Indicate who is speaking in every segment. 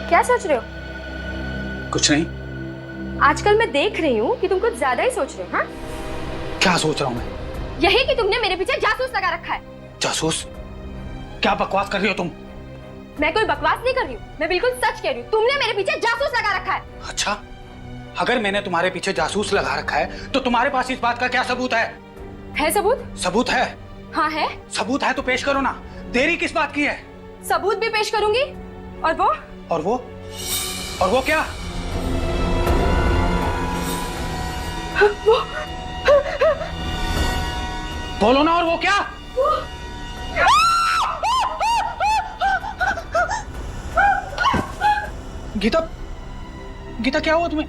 Speaker 1: क्या सोच रहे हो?
Speaker 2: कुछ नहीं।
Speaker 1: आजकल मैं देख रही हूँ कि तुम कुछ ज्यादा ही सोच रहे हो। हाँ,
Speaker 2: क्या सोच रहा हूँ मैं?
Speaker 1: यही कि तुमने मेरे पीछे जासूस लगा रखा है।
Speaker 2: जासूस? क्या बकवास कर रही हो तुम?
Speaker 1: मैं कोई बकवास नहीं कर रही हूँ, मैं बिल्कुल सच कह रही हूँ। तुमने मेरे पीछे जासूस लगा रखा है।
Speaker 2: अच्छा, अगर मैंने तुम्हारे पीछे जासूस लगा रखा है तो तुम्हारे पास इस बात का क्या सबूत है?
Speaker 1: है सबूत?
Speaker 2: सबूत है?
Speaker 1: हाँ है।
Speaker 2: सबूत है तो पेश करो ना, देरी किस बात की है?
Speaker 1: सबूत भी पेश करूंगी। और वो?
Speaker 2: और वो? और वो क्या?
Speaker 1: वो
Speaker 2: बोलो ना, और वो क्या? गीता, गीता क्या हुआ तुम्हें?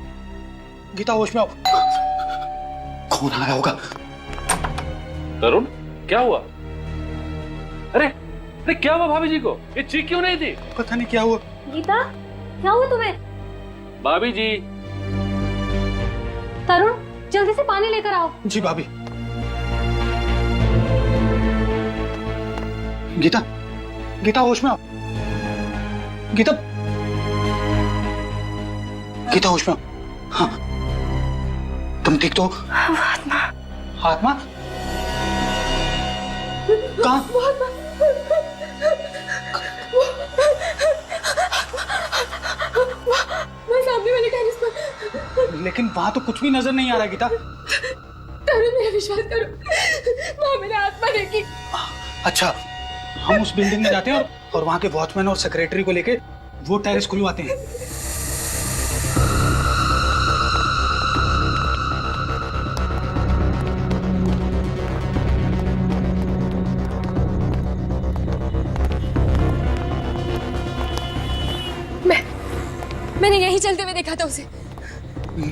Speaker 2: गीता होश में आओ। कौन आया होगा?
Speaker 3: तरुण, क्या हुआ? अरे अरे क्या हुआ भाभी जी को? ये चीख क्यों नहीं थी?
Speaker 2: पता नहीं क्या हुआ।
Speaker 1: गीता, क्या हुआ तुम्हें?
Speaker 3: भाभी जी।
Speaker 1: तरुण, जल्दी से पानी लेकर आओ।
Speaker 2: जी भाभी। गीता, गीता होश में आओ। गीता, गीता होश में आओ। हाँ, तुम ठीक तो?
Speaker 1: आत्मा।
Speaker 2: आत्मा? कहाँ?
Speaker 1: सामने वाले टेरेस पर।
Speaker 2: लेकिन वहां तो कुछ भी नजर नहीं आ रहा गीता।
Speaker 1: तरुण, मेरा विश्वास करो, वहां मैंने आत्मा देखी।
Speaker 2: अच्छा, हम उस बिल्डिंग में जाते हैं और वहां के वॉचमैन और सेक्रेटरी को लेके वो टेरेस खुलवाते हैं।
Speaker 1: मैंने यही चलते हुए देखा था उसे।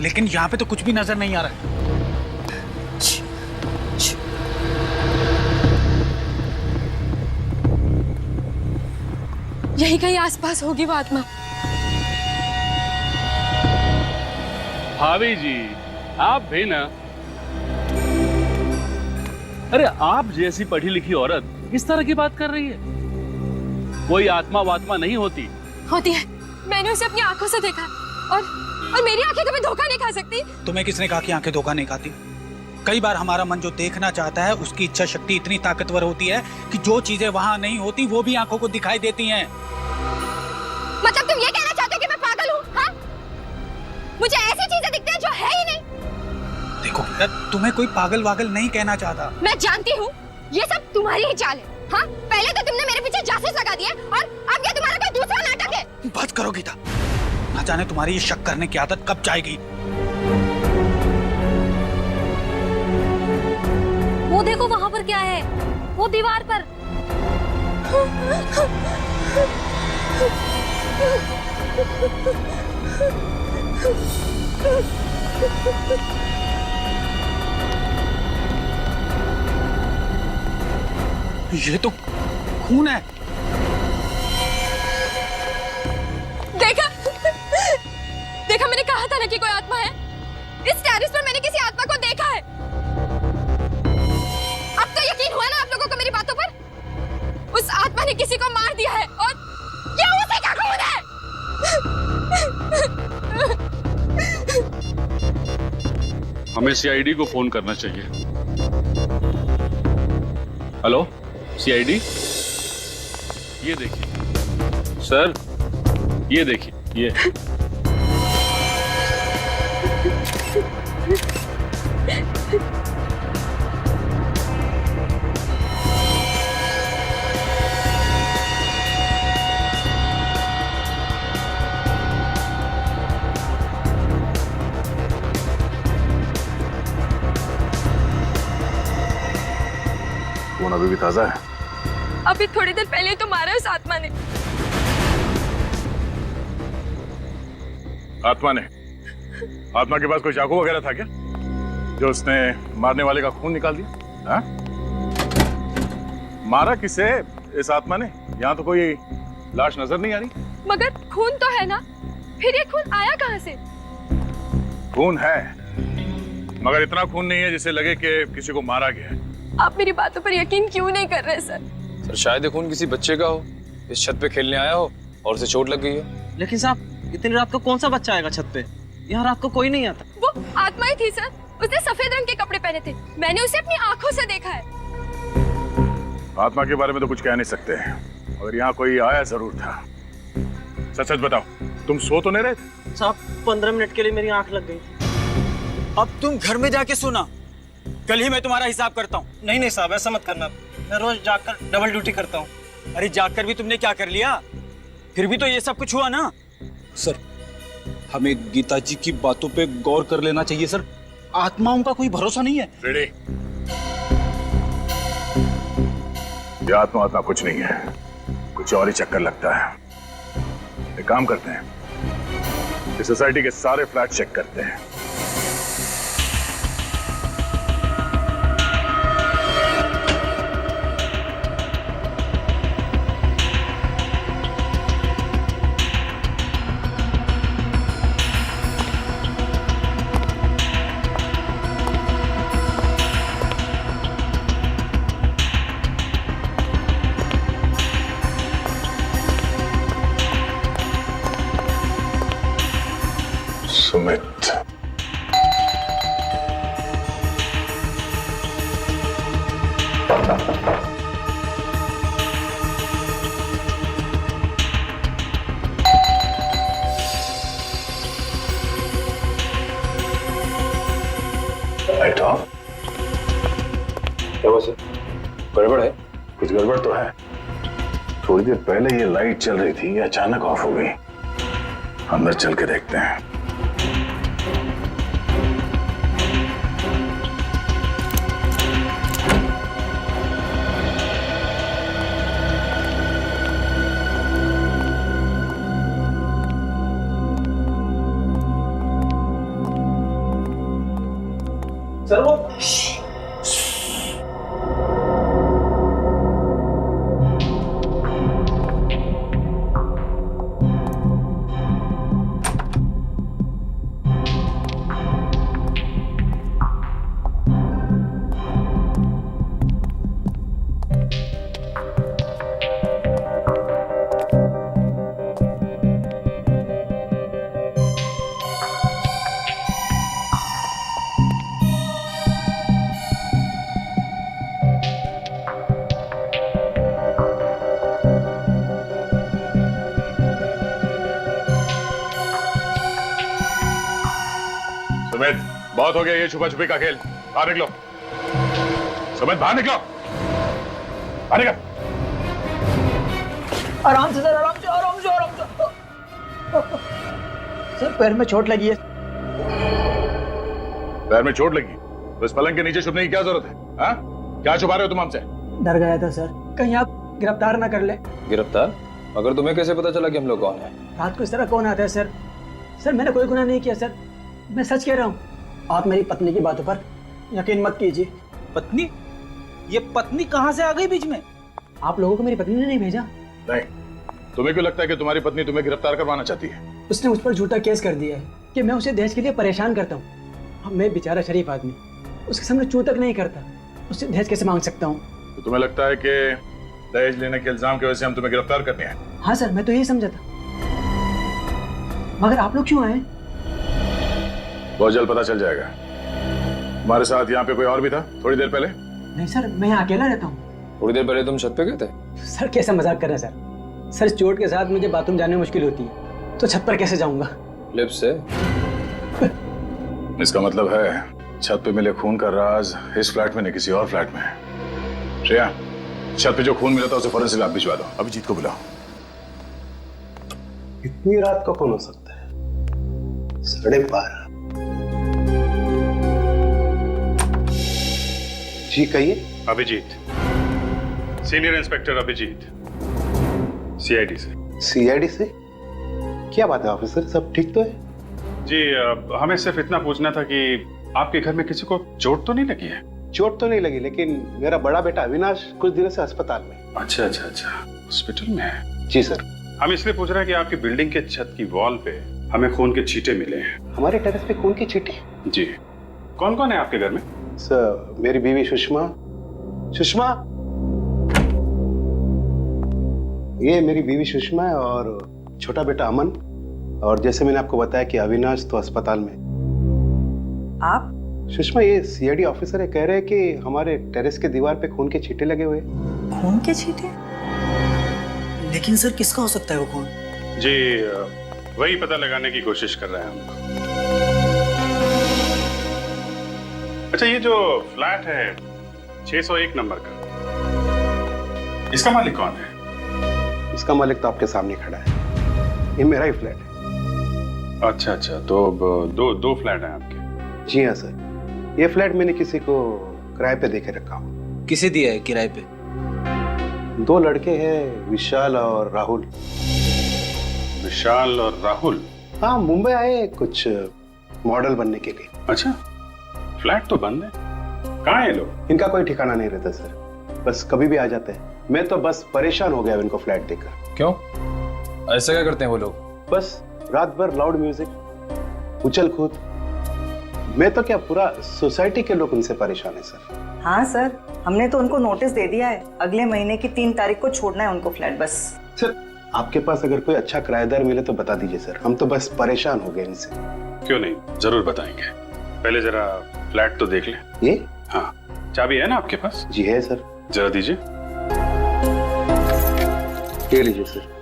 Speaker 2: लेकिन यहाँ पे तो कुछ भी नजर नहीं आ रहा है।
Speaker 1: यही कहीं आसपास होगी वो आत्मा।
Speaker 3: भाभी जी, आप भी ना। अरे आप जैसी पढ़ी लिखी औरत इस तरह की बात कर रही है? कोई आत्मा वात्मा नहीं होती।
Speaker 1: होती है, मैंने उसे अपनी आंखों से देखा और मेरी आंखें कभी धोखा नहीं खा सकती।
Speaker 2: तुम्हें किसने कहा कि आंखें धोखा नहीं खाती? कई बार हमारा मन जो देखना चाहता है उसकी इच्छा शक्ति इतनी ताकतवर होती है कि जो चीजें वहां नहीं होती वो भी आंखों को दिखाई देती हैं।
Speaker 1: मतलब तुम ये कहना चाहते हो कि मैं पागल हूँ? हाँ? मुझे ऐसी चीजें दिखती हैं जो है ही नहीं।
Speaker 2: देखो, तुम्हें कोई पागल वागल नहीं कहना चाहता।
Speaker 1: मैं जानती हूँ ये सब तुम्हारी ही चाल है। हाँ? पहले तो तुमने मेरे पीछे जासूस लगा दिए और अब क्या तुम्हारा कोई दूसरा नाटक है?
Speaker 2: बस करो गीता, ना जाने तुम्हारी ये शक करने की आदत कब जाएगी।
Speaker 1: वो देखो वहां पर क्या है, वो दीवार पर।
Speaker 2: ये तो खून है।
Speaker 1: देखा, देखा, मैंने कहा था ना कि कोई आत्मा है। इस टेरेस पर मैंने किसी आत्मा को देखा है। अब तो यकीन हुआ ना आप लोगों को मेरी बातों पर? उस आत्मा ने किसी को मार दिया है और क्या उसी का खून है।
Speaker 3: हमें सीआईडी को फोन करना चाहिए। हेलो सीआईडी, ये देखिए सर, ये देखिए ये।
Speaker 4: खून अभी भी ताजा है।
Speaker 1: अभी थोड़ी देर पहले तो मारा उस आत्मा ने।
Speaker 4: आत्मा ने? आत्मा के पास कोई चाकू वगैरह था क्या जो उसने मारने वाले का खून निकाल दिया? हाँ? मारा किसे इस आत्मा ने? यहाँ तो कोई लाश नजर नहीं आ रही।
Speaker 1: मगर खून तो है ना, फिर ये खून आया कहाँ से?
Speaker 4: खून है, मगर इतना खून नहीं है जिसे लगे कि किसी को मारा गया है।
Speaker 1: आप मेरी बातों पर यकीन क्यों नहीं कर रहे सर?
Speaker 5: सर शायद ये खून किसी बच्चे का हो, इस छत पे खेलने आया हो और उसे चोट लग गई है।
Speaker 6: लेकिन साहब इतनी रात को कौन सा बच्चा आएगा छत पे? यहाँ रात को कोई नहीं आता।
Speaker 1: वो आत्मा ही थी सर, उसने सफेद रंग के कपड़े पहने थे, मैंने उसे अपनी आंखों से देखा है।
Speaker 4: आत्मा के बारे में तो कुछ कह नहीं सकते, और यहाँ कोई आया जरूर था। सच सच बताओ, तुम सो तो नहीं रहे थे?
Speaker 6: साहब 15 मिनट के लिए मेरी आंख लग गई।
Speaker 7: अब तुम घर में जाके सोना, कल ही मैं तुम्हारा हिसाब करता हूँ।
Speaker 6: नहीं साहब, ऐसा मत करना, मैं रोज जाकर डबल ड्यूटी करता हूँ।
Speaker 7: अरे जागकर भी तुमने क्या कर लिया? फिर भी तो ये सब कुछ हुआ ना।
Speaker 5: सर, हमें गीता जी की बातों पे गौर कर लेना चाहिए सर। आत्माओं का कोई भरोसा नहीं है।
Speaker 4: रेडी? ये आत्मा कुछ नहीं है, कुछ और ही चक्कर लगता है। एक काम करते हैं, इस सोसाइटी के सारे फ्लैट चेक करते हैं। Sumit, light of.
Speaker 5: क्या हुआ सर? गड़बड़ है?
Speaker 4: कुछ गड़बड़ तो है। थोड़ी देर पहले ये लाइट चल रही थी, ये अचानक ऑफ हो गई। अंदर चल के देखते हैं।
Speaker 6: सर वो
Speaker 4: सुमित, बहुत हो गया ये छुपा छुपी का खेल। बाहर निकलो। सुमित, बाहर निकलो। बाहर निकलो।
Speaker 7: आराम से सर, आराम से, आराम से, आराम से। सर पैर में चोट लगी है।
Speaker 4: पैर में चोट लगी तो इस पलंग के नीचे छुपने की क्या जरूरत है? हाँ? क्या छुपा रहे हो तुम हमसे?
Speaker 7: डर गया था सर, कहीं आप गिरफ्तार ना कर ले।
Speaker 5: गिरफ्तार? मगर तुम्हें कैसे पता चला कि हम लोग कौन है?
Speaker 7: रात को इस तरह कौन आता है सर? सर मैंने कोई गुनाह नहीं किया सर, मैं सच कह रहा हूँ। आप मेरी पत्नी की बातों पर यकीन मत कीजिए।
Speaker 2: पत्नी? ये पत्नी कहाँ से आ गई बीच में?
Speaker 7: आप लोगों को मेरी पत्नी ने नहीं भेजा।
Speaker 4: नहीं, तुम्हें क्यों लगता है कि तुम्हारी पत्नी तुम्हें गिरफ्तार करवाना चाहती है?
Speaker 7: उसने मुझ पर झूठा केस कर दिया है कि मैं उसे दहेज के लिए परेशान करता हूँ। मैं बेचारा शरीफ आदमी, उसके सामने चू तक नहीं करता, उससे दहेज कैसे मांग सकता हूँ?
Speaker 4: तो तुम्हें लगता है कि दहेज लेने के इल्जाम की वजह से हम तुम्हें गिरफ्तार करते हैं?
Speaker 7: हाँ सर, मैं तो यही समझा था। मगर आप लोग क्यों आए?
Speaker 4: बहुत जल्द पता चल जाएगा। हमारे साथ यहाँ पे कोई और भी था थोड़ी देर पहले?
Speaker 7: नहीं सर, मैं यहाँ अकेला रहता हूँ।
Speaker 5: थोड़ी देर पहले तुम छत पे गए थे?
Speaker 7: सर कैसा मजाक कर रहे हैं सर? सर चोट के साथ मुझे बाथरूम जाने में मुश्किल होती है, तो छत पर कैसे जाऊंगा?
Speaker 5: लिफ्ट से?
Speaker 4: इसका मतलब है छत पे मिले खून का राज इस फ्लैट में नहीं किसी और फ्लैट में है। श्रेया, छत पे जो खून मिला था उसे फौरन से लैब भिजवा दो। अभिजीत को बुलाओ।
Speaker 8: इतनी रात को कौन हो सकता है? 12:30। जी कहिए।
Speaker 9: Abhijit, senior inspector Abhijit, CID से।
Speaker 8: सीआईडी से? क्या बात है ऑफिसर, सब ठीक तो है?
Speaker 9: जी, हमें सिर्फ इतना पूछना था कि आपके घर में किसी को चोट तो नहीं लगी है?
Speaker 8: चोट तो नहीं लगी, लेकिन मेरा बड़ा बेटा अविनाश कुछ दिनों से अस्पताल में।
Speaker 9: अच्छा, हॉस्पिटल में है?
Speaker 8: जी सर।
Speaker 9: हम इसलिए पूछ रहे हैं कि आपकी बिल्डिंग के छत की वॉल पे हमें खून के छींटे मिले हैं।
Speaker 8: हमारे टेरेस पे खून की छींटे?
Speaker 9: जी। कौन कौन है आपके घर में?
Speaker 8: सर, मेरी बीवी सुषमा। ये मेरी बीवी सुषमा है और छोटा बेटा अमन, और जैसे मैंने आपको बताया कि अविनाश तो अस्पताल में।
Speaker 10: आप?
Speaker 8: सुषमा, ये सीआईडी ऑफिसर है, कह रहे हैं कि हमारे टेरेस के दीवार पे खून के छींटे लगे हुए हैं।
Speaker 10: खून के छींटे?
Speaker 7: लेकिन सर किसका हो सकता है वो खून?
Speaker 9: जी वही पता लगाने की कोशिश कर रहे हैं हम। अच्छा, ये जो फ्लैट है 601 नंबर का, इसका मालिक कौन है?
Speaker 8: इसका मालिक तो आपके सामने खड़ा है, ये मेरा ही फ्लैट है।
Speaker 9: अच्छा अच्छा, तो दो फ्लैट हैं आपके?
Speaker 8: जी हाँ सर, ये फ्लैट मैंने किसी को किराए पे देके रखा हूँ।
Speaker 5: किसे दिया है किराए पे?
Speaker 8: 2 लड़के हैं, विशाल और राहुल।
Speaker 9: विशाल और राहुल?
Speaker 8: हाँ, मुंबई आए कुछ मॉडल बनने के लिए।
Speaker 9: अच्छा, फ्लैट तो बंद है, कहाँ है लोग?
Speaker 8: इनका कोई ठिकाना नहीं रहता सर, बस कभी भी आ जाते हैं। मैं तो बस परेशान हो गया इनको फ्लैट देखकर।
Speaker 5: क्यों, ऐसा क्या करते हैं वो लोग?
Speaker 8: बस रात भर लाउड म्यूजिक, उछल कूद। मैं तो क्या, पूरा सोसाइटी के लोग उनसे परेशान है सर।
Speaker 10: हाँ सर, हमने तो उनको नोटिस दे दिया है, अगले महीने की 3 तारीख को छोड़ना है उनको फ्लैट बस।
Speaker 8: सर, आपके पास अगर कोई अच्छा किराएदार मिले तो बता दीजिए सर, हम तो बस परेशान हो गए इनसे।
Speaker 9: क्यों नहीं, जरूर बताएंगे। पहले जरा फ्लैट तो देख लें।
Speaker 8: ये?
Speaker 9: हाँ, चाबी है ना आपके पास?
Speaker 8: जी है सर।
Speaker 9: जरा दीजिए।
Speaker 8: ले लीजिए सर।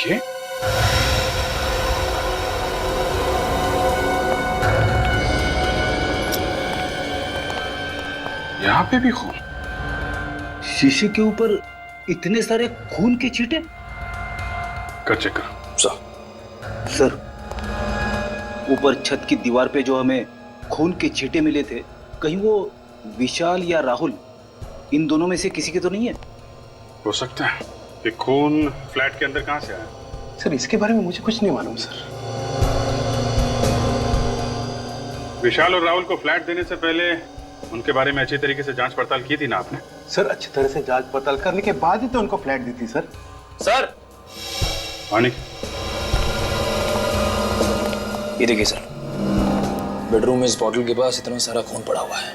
Speaker 9: ये यहाँ पे भी खून?
Speaker 5: शीशे के ऊपर इतने सारे खून के छींटे?
Speaker 9: कर चेक करो।
Speaker 5: सर, ऊपर छत की दीवार पे जो हमें खून के छींटे मिले थे, कहीं वो विशाल या राहुल, इन दोनों में से किसी के तो नहीं है?
Speaker 9: हो सकता है कि खून फ्लैट के अंदर कहाँ से आया?
Speaker 8: सर, इसके बारे में मुझे कुछ नहीं मालूम सर।
Speaker 9: विशाल और राहुल को फ्लैट देने से पहले उनके बारे में अच्छी तरीके से जांच पड़ताल की थी ना आपने?
Speaker 8: सर, अच्छी तरह से जांच पड़ताल करने के बाद ही तो उनको फ्लैट दी थी सर।
Speaker 5: सर,
Speaker 9: मानिक,
Speaker 11: ये देखिए सर, बेडरूम में इस बॉटल के पास इतना सारा खून पड़ा हुआ है।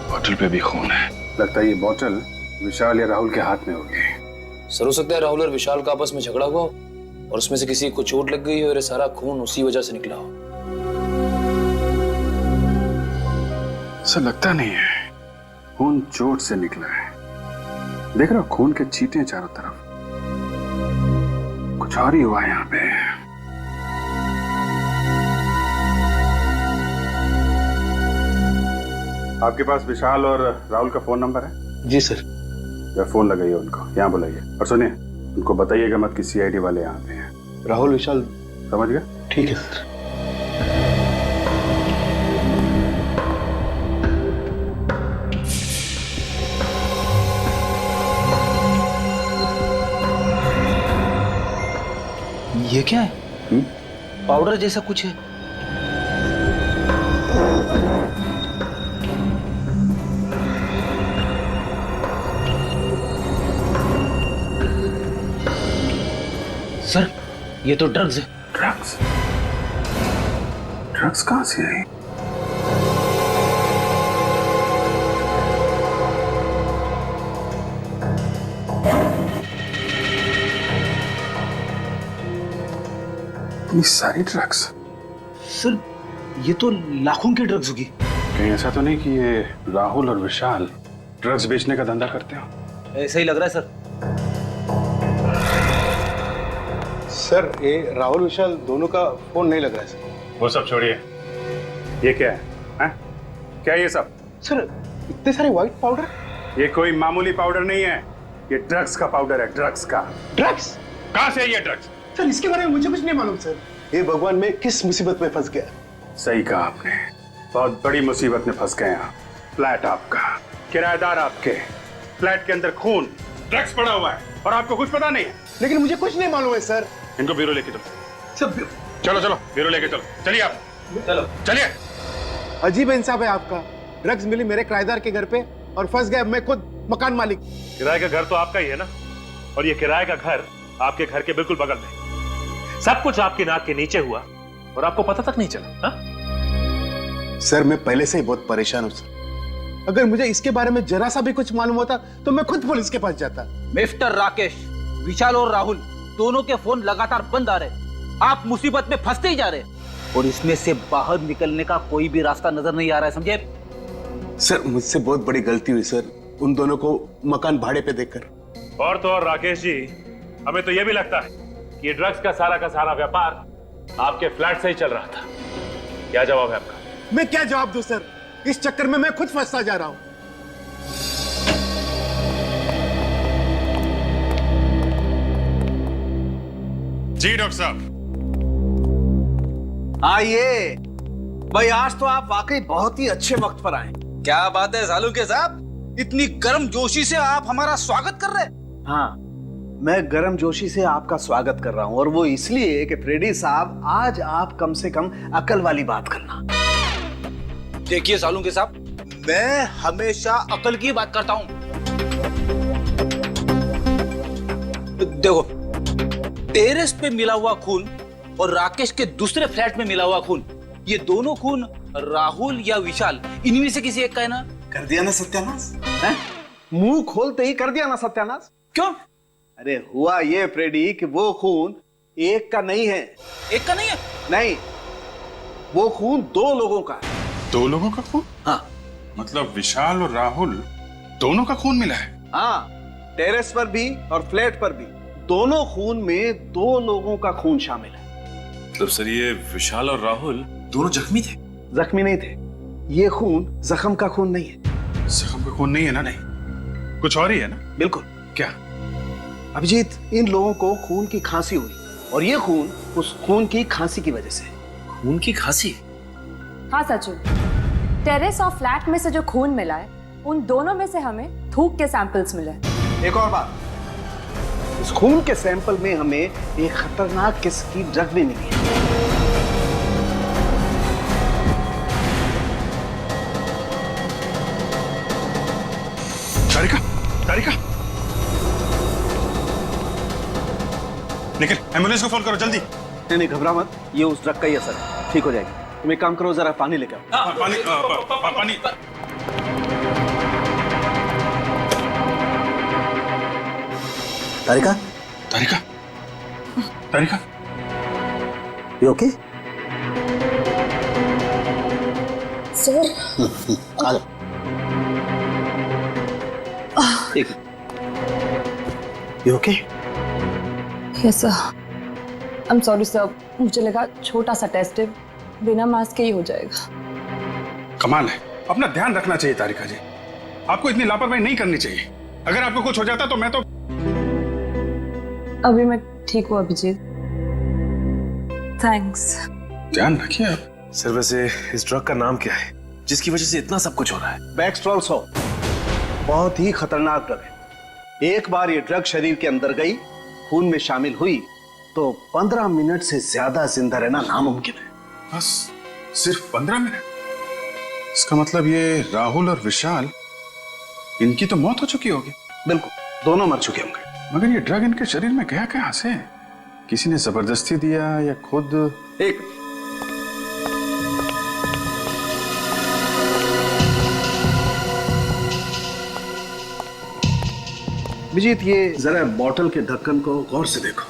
Speaker 9: बॉटल पे भी खून है। लगता है ये बॉटल विशाल या राहुल के हाथ में होगी।
Speaker 11: सर, हो सकता है राहुल और विशाल का आपस में झगड़ा हुआ और उसमें से किसी को चोट लग गई और ये सारा खून उसी वजह से निकला हो।
Speaker 9: ऐसा लगता नहीं है, खून चोट से निकला है। देख रहे हो, खून के छींटे चारों तरफ। कुछ और ही हुआ है यहाँ पे। आपके पास विशाल और राहुल का फोन नंबर है?
Speaker 8: जी सर।
Speaker 9: फोन लगाइए उनको, यहाँ बुलाइए। और सुनिए, उनको बताइएगा मत कि सीआईडी वाले यहाँ पे हैं।
Speaker 8: राहुल विशाल,
Speaker 9: समझ गए?
Speaker 8: ठीक है सर।
Speaker 5: ये क्या है? पाउडर जैसा कुछ है। सर, ये तो ड्रग्स है।
Speaker 9: ड्रग्स? ड्रग्स कहाँ से आई? इतनी सारी ड्रग्स?
Speaker 5: सर, ये तो लाखों की ड्रग्स होगी।
Speaker 9: कहीं ऐसा तो नहीं कि ये राहुल और विशाल ड्रग्स बेचने का धंधा करते हो?
Speaker 5: ऐसा ही लग रहा है सर।
Speaker 8: सर, ये राहुल विशाल दोनों का फोन नहीं लग रहा है सर।
Speaker 9: वो सब छोड़िए, ये क्या है? हैं? क्या है ये सब?
Speaker 8: सर, इतने सारे व्हाइट पाउडर?
Speaker 9: ये कोई मामूली पाउडर नहीं है, ये ड्रग्स का पाउडर है। ड्रग्स का।
Speaker 8: ड्रग्स?
Speaker 9: कहाँ से है ये ड्रग्स?
Speaker 8: सर, इसके बारे में मुझे कुछ नहीं मालूम सर। ये भगवान, मैं किस मुसीबत में फंस गया।
Speaker 9: सही कहा आपने, बहुत बड़ी मुसीबत में फंस गए आप। फ्लैट आपका, किराएदार आपके, फ्लैट के अंदर खून, ड्रग्स पड़ा हुआ है और आपको कुछ पता नहीं है।
Speaker 8: लेकिन मुझे कुछ नहीं मालूम है सर।
Speaker 9: इनको ब्यूरो लेके चलो।
Speaker 8: सर,
Speaker 9: चलो चलो बीरो लेके चलो, चलिए आप,
Speaker 6: चलो
Speaker 9: चलिए।
Speaker 8: अजीब इंसाफ है आपका। ड्रग्स मिली मेरे किराएदार के घर पे और फंस गया मैं खुद मकान मालिक।
Speaker 9: किराए का घर तो आपका ही है ना, और ये किराए का घर आपके घर के बिल्कुल बगल में। सब कुछ आपकी नाक के नीचे हुआ और आपको पता तक नहीं चला। हा?
Speaker 8: सर मैं पहले से ही बहुत परेशान हूँ सर। अगर मुझे इसके बारे में जरा सा भी कुछ मालूम होता तो मैं खुद पुलिस के पास जाता।
Speaker 5: मिस्टर राकेश, विशाल और राहुल दोनों के फोन लगातार बंद आ रहे। आप मुसीबत में फंसते ही जा रहे और इसमें से बाहर निकलने का कोई भी रास्ता नजर नहीं आ रहा है, समझे?
Speaker 8: सर मुझसे बहुत बड़ी गलती हुई सर, उन दोनों को मकान भाड़े पे देकर।
Speaker 9: और तो और राकेश जी, हमें तो यह भी लगता है कि ये ड्रग्स का सारा व्यापार आपके फ्लैट से ही चल रहा था। क्या जवाब है आपका?
Speaker 8: मैं क्या जवाब दूं सर, इस चक्कर में मैं खुद फंसता जा रहा हूं।
Speaker 9: जी डॉक्टर साहब।
Speaker 5: आइए भाई, आज तो आप वाकई बहुत ही अच्छे वक्त पर आए। क्या बात है सालुके साहब, इतनी गर्मजोशी से आप हमारा स्वागत कर रहे हैं?
Speaker 12: हाँ, मैं गर्मजोशी से आपका स्वागत कर रहा हूं, और वो इसलिए कि फ्रेडी साहब आज आप कम से कम अकल वाली बात करना।
Speaker 5: देखिए सालुके साहब, मैं हमेशा अकल की बात करता हूं। देखो, टेरेस पे मिला हुआ खून और राकेश के दूसरे फ्लैट में मिला हुआ खून, ये दोनों खून राहुल या विशाल, इनमें से किसी एक का है ना?
Speaker 12: कर दिया ना सत्यानाश, मुंह खोलते ही कर दिया ना सत्यानाश।
Speaker 5: क्यों?
Speaker 12: अरे हुआ ये फ्रेडी कि वो खून एक का नहीं है।
Speaker 5: एक का नहीं है?
Speaker 12: नहीं, वो खून दो लोगों का है।
Speaker 9: दो लोगों का खून?
Speaker 5: हाँ।
Speaker 9: मतलब विशाल और राहुल दोनों का खून मिला है?
Speaker 12: हाँ, टेरेस पर भी और फ्लैट पर भी दोनों खून में दो लोगों का खून शामिल है।
Speaker 9: मतलब सर ये विशाल और राहुल दोनों जख्मी थे?
Speaker 12: जख्मी नहीं थे, ये खून जख्म का खून नहीं है।
Speaker 9: जख्म का खून नहीं है ना? नहीं, कुछ और ही है ना?
Speaker 12: बिल्कुल।
Speaker 9: क्या?
Speaker 12: अभिजीत, इन लोगों को खून की खांसी हुई और ये खून उस खून की खांसी की वजह से।
Speaker 11: खून की खांसी?
Speaker 1: हाँ सचिन, टेरेस और फ्लैट में से जो खून मिला है, उन दोनों में से हमें थूक के सैंपल्स मिले।
Speaker 12: एक और बात, इस खून के सैंपल में हमें एक खतरनाक किस्म की ड्रग भी मिली है।
Speaker 9: तारिका, तारिका, निकल, एम्बुलेंस को फोन करो जल्दी।
Speaker 12: नहीं घबरा मत, ये उस ड्रग का ही असर है, ठीक हो जाएगी। तुम एक काम करो, जरा पानी लेकर आओ।
Speaker 9: पानी, पानी।
Speaker 12: तारिका,
Speaker 9: तारिका, तारिका,
Speaker 12: यू ओके?
Speaker 1: सर,
Speaker 12: आ जाओ। You okay?
Speaker 1: Yes sir. I am sorry sir, मुझे लगा छोटा सा टेस्ट है, बिना मास्क के ही हो जाएगा।
Speaker 9: कमाल है, अपना ध्यान रखना चाहिए तारिका जी, आपको इतनी लापरवाही नहीं करनी चाहिए। अगर आपको कुछ हो जाता तो मैं तो।
Speaker 1: अभी मैं ठीक हूँ अभिजीत, थैंक्स।
Speaker 9: ध्यान रखिए आप।
Speaker 13: सर वैसे इस ड्रग का नाम क्या है जिसकी वजह से इतना सब कुछ हो रहा है?
Speaker 12: बैक्सट्रॉल 100 बहुत ही खतरनाक ड्रग है। एक बार ये ड्रग शरीर के अंदर गई, खून में शामिल हुई, तो 15 मिनट से ज्यादा जिंदा रहना नामुमकिन है।
Speaker 9: बस सिर्फ 15 मिनट? इसका मतलब ये राहुल और विशाल, इनकी तो मौत हो चुकी होगी।
Speaker 12: बिल्कुल, दोनों मर चुके होंगे।
Speaker 9: मगर ये ड्रग इनके शरीर में गया कहां से? किसी ने जबरदस्ती दिया या खुद?
Speaker 12: एक विजीत, ये जरा बॉटल के ढक्कन को गौर से देखो।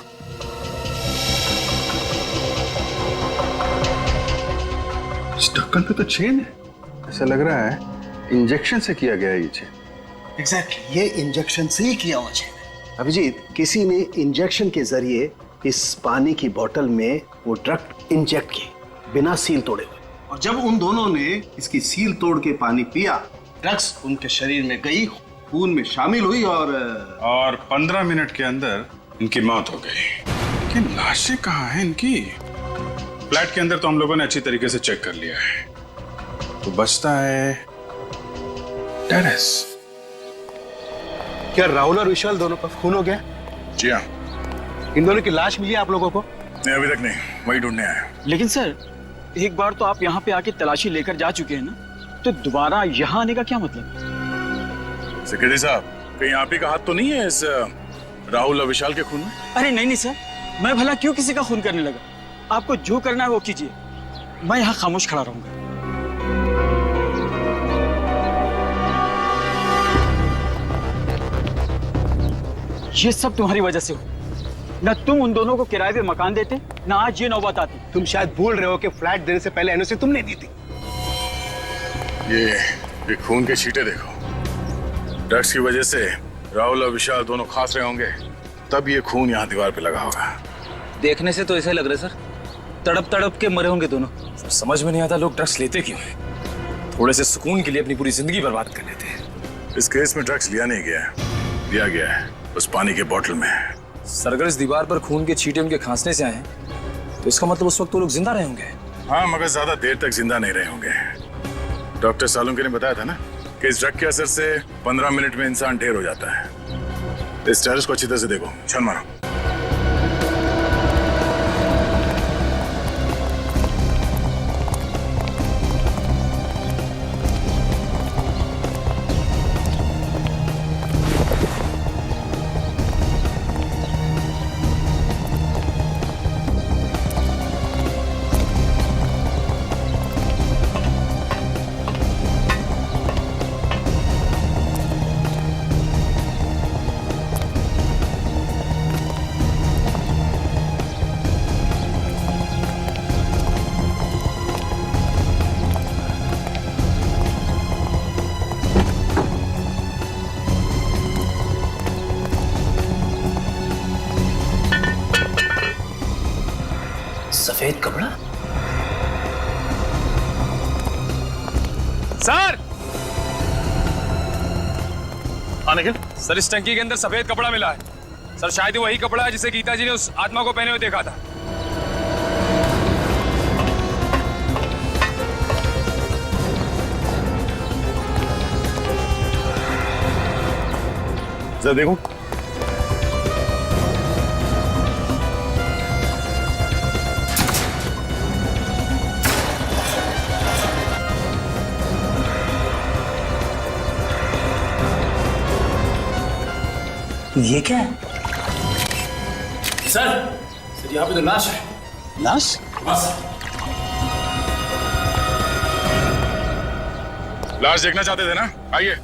Speaker 9: इस ढक्कन पे तो चेन है, ऐसा लग रहा है इंजेक्शन से किया गया ये चेन।
Speaker 12: एग्जैक्टली, ये इंजेक्शन से ही किया हुआ चेन है। अभिजीत, किसी ने इंजेक्शन के जरिए इस पानी की बोतल में वो ड्रग इंजेक्ट की, बिना सील तोड़े हुए, और जब उन दोनों ने इसकी सील तोड़ के पानी पिया, ड्रग्स उनके शरीर में गई, खून में शामिल हुई और
Speaker 9: 15 मिनट के अंदर इनकी मौत हो गई। लेकिन लाशें कहाँ हैं इनकी? फ्लैट के अंदर तो हम लोगों ने अच्छी तरीके से चेक कर लिया है, तो बचता है टेरेस।
Speaker 8: क्या राहुल और विशाल दोनों का खून हो गया?
Speaker 9: जी हाँ।
Speaker 8: इन दोनों की लाश मिली आप लोगों को?
Speaker 4: नहीं अभी तक नहीं, वही ढूंढने आया।
Speaker 7: लेकिन सर एक बार तो आप यहाँ पे आके तलाशी लेकर जा चुके हैं ना, तो दोबारा यहाँ आने का क्या मतलब?
Speaker 4: सेक्रेटरी साहब, कहीं आप ही का हाथ तो नहीं है इस राहुल और विशाल के खून में?
Speaker 7: अरे नहीं नहीं सर, मैं भला क्यों किसी का खून करने लगा? आपको जो करना है वो कीजिए, मैं यहाँ खामोश खड़ा रहूंगा। ये सब तुम्हारी वजह से हो। न तुम उन दोनों को किराए पे मकान देते, ना आज ये नौबत आती।
Speaker 12: तुम शायद भूल रहे हो कि फ्लैट देने से पहले एनओसी तुमने दी थी।
Speaker 4: ये खून के छींटे देखो। ड्रग्स की वजह से राहुल और विशाल दोनों खास रहे होंगे, तब ये खून यहाँ दीवार पे लगा होगा।
Speaker 11: देखने से तो ऐसा लग रहा है सर, तड़प तड़प के मरे होंगे दोनों।
Speaker 13: सर समझ में नहीं आता लोग ड्रग्स लेते क्यों हैं? थोड़े से सुकून के लिए अपनी पूरी जिंदगी बर्बाद कर लेते हैं।
Speaker 4: इस केस में ड्रग्स लिया नहीं गया है, दिया गया है उस पानी के बोतल में।
Speaker 11: सर अगर इस दीवार पर खून के छींटे उनके खांसने से आए हैं, तो इसका मतलब उस वक्त वो लोग जिंदा रहे होंगे।
Speaker 4: हाँ, मगर ज्यादा देर तक जिंदा नहीं रहे होंगे। डॉक्टर सालुंके ने बताया था ना कि इस ड्रग के असर से 15 मिनट में इंसान ढेर हो जाता है। इस टेरेस को अच्छी तरह से देखो, छन मारो।
Speaker 11: सफेद कपड़ा?
Speaker 13: सर!
Speaker 4: हाँ निखिल?
Speaker 13: सर इस टंकी के अंदर सफेद कपड़ा मिला है। सर शायद वही कपड़ा है जिसे गीता जी ने उस आत्मा को पहने हुए देखा था।
Speaker 4: जरा देखो।
Speaker 11: ये क्या है?
Speaker 13: सर यहाँ पे तो लाश है।
Speaker 11: लाश?
Speaker 13: बस
Speaker 4: लाश देखना चाहते थे ना? आइए।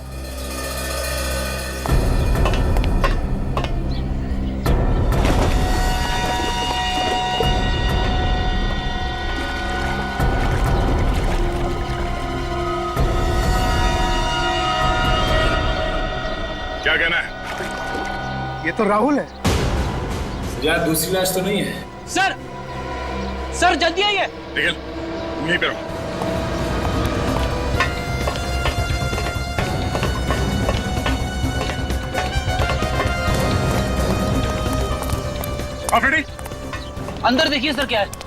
Speaker 4: क्या कहना है?
Speaker 12: ये तो राहुल है।
Speaker 13: यार दूसरी लाश तो नहीं है।
Speaker 7: सर सर जल्दी आइए।
Speaker 4: निखिल, तुम यहीं पे रहो। रेडी?
Speaker 11: अंदर देखिए सर क्या है।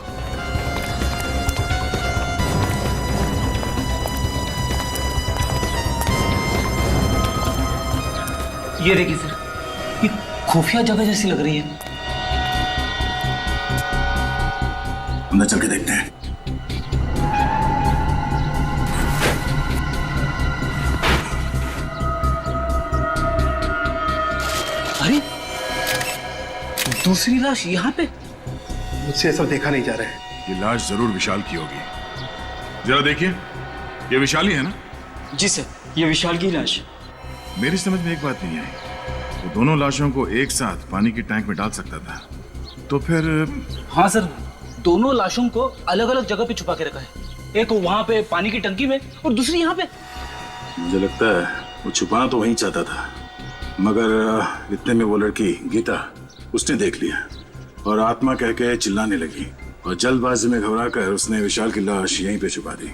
Speaker 11: ये देखिए सर, ये खुफिया जगह जैसी लग रही है।
Speaker 4: अंदर चल के देखते हैं।
Speaker 11: अरे दूसरी लाश यहाँ पे?
Speaker 12: मुझसे सब देखा नहीं जा रहा है।
Speaker 4: ये लाश जरूर विशाल की होगी। जरा देखिए, ये विशाल ही है ना?
Speaker 7: जी सर, ये विशाल की लाश।
Speaker 4: मेरी समझ में एक बात नहीं आई, वो दोनों लाशों को एक साथ पानी की टैंक में डाल सकता था, तो फिर?
Speaker 11: हाँ सर, दोनों लाशों को अलग अलग जगह पे छुपा के रखा है। एक वहां पे पानी की टंकी में और दूसरी यहाँ पे।
Speaker 4: मुझे लगता है वो छुपाना तो वहीं चाहता था, मगर इतने में वो लड़की गीता उसने देख लिया और आत्मा कह के चिल्लाने लगी और जल्दबाजी में घबराकर उसने विशाल की लाश यहीं पे छुपा दी।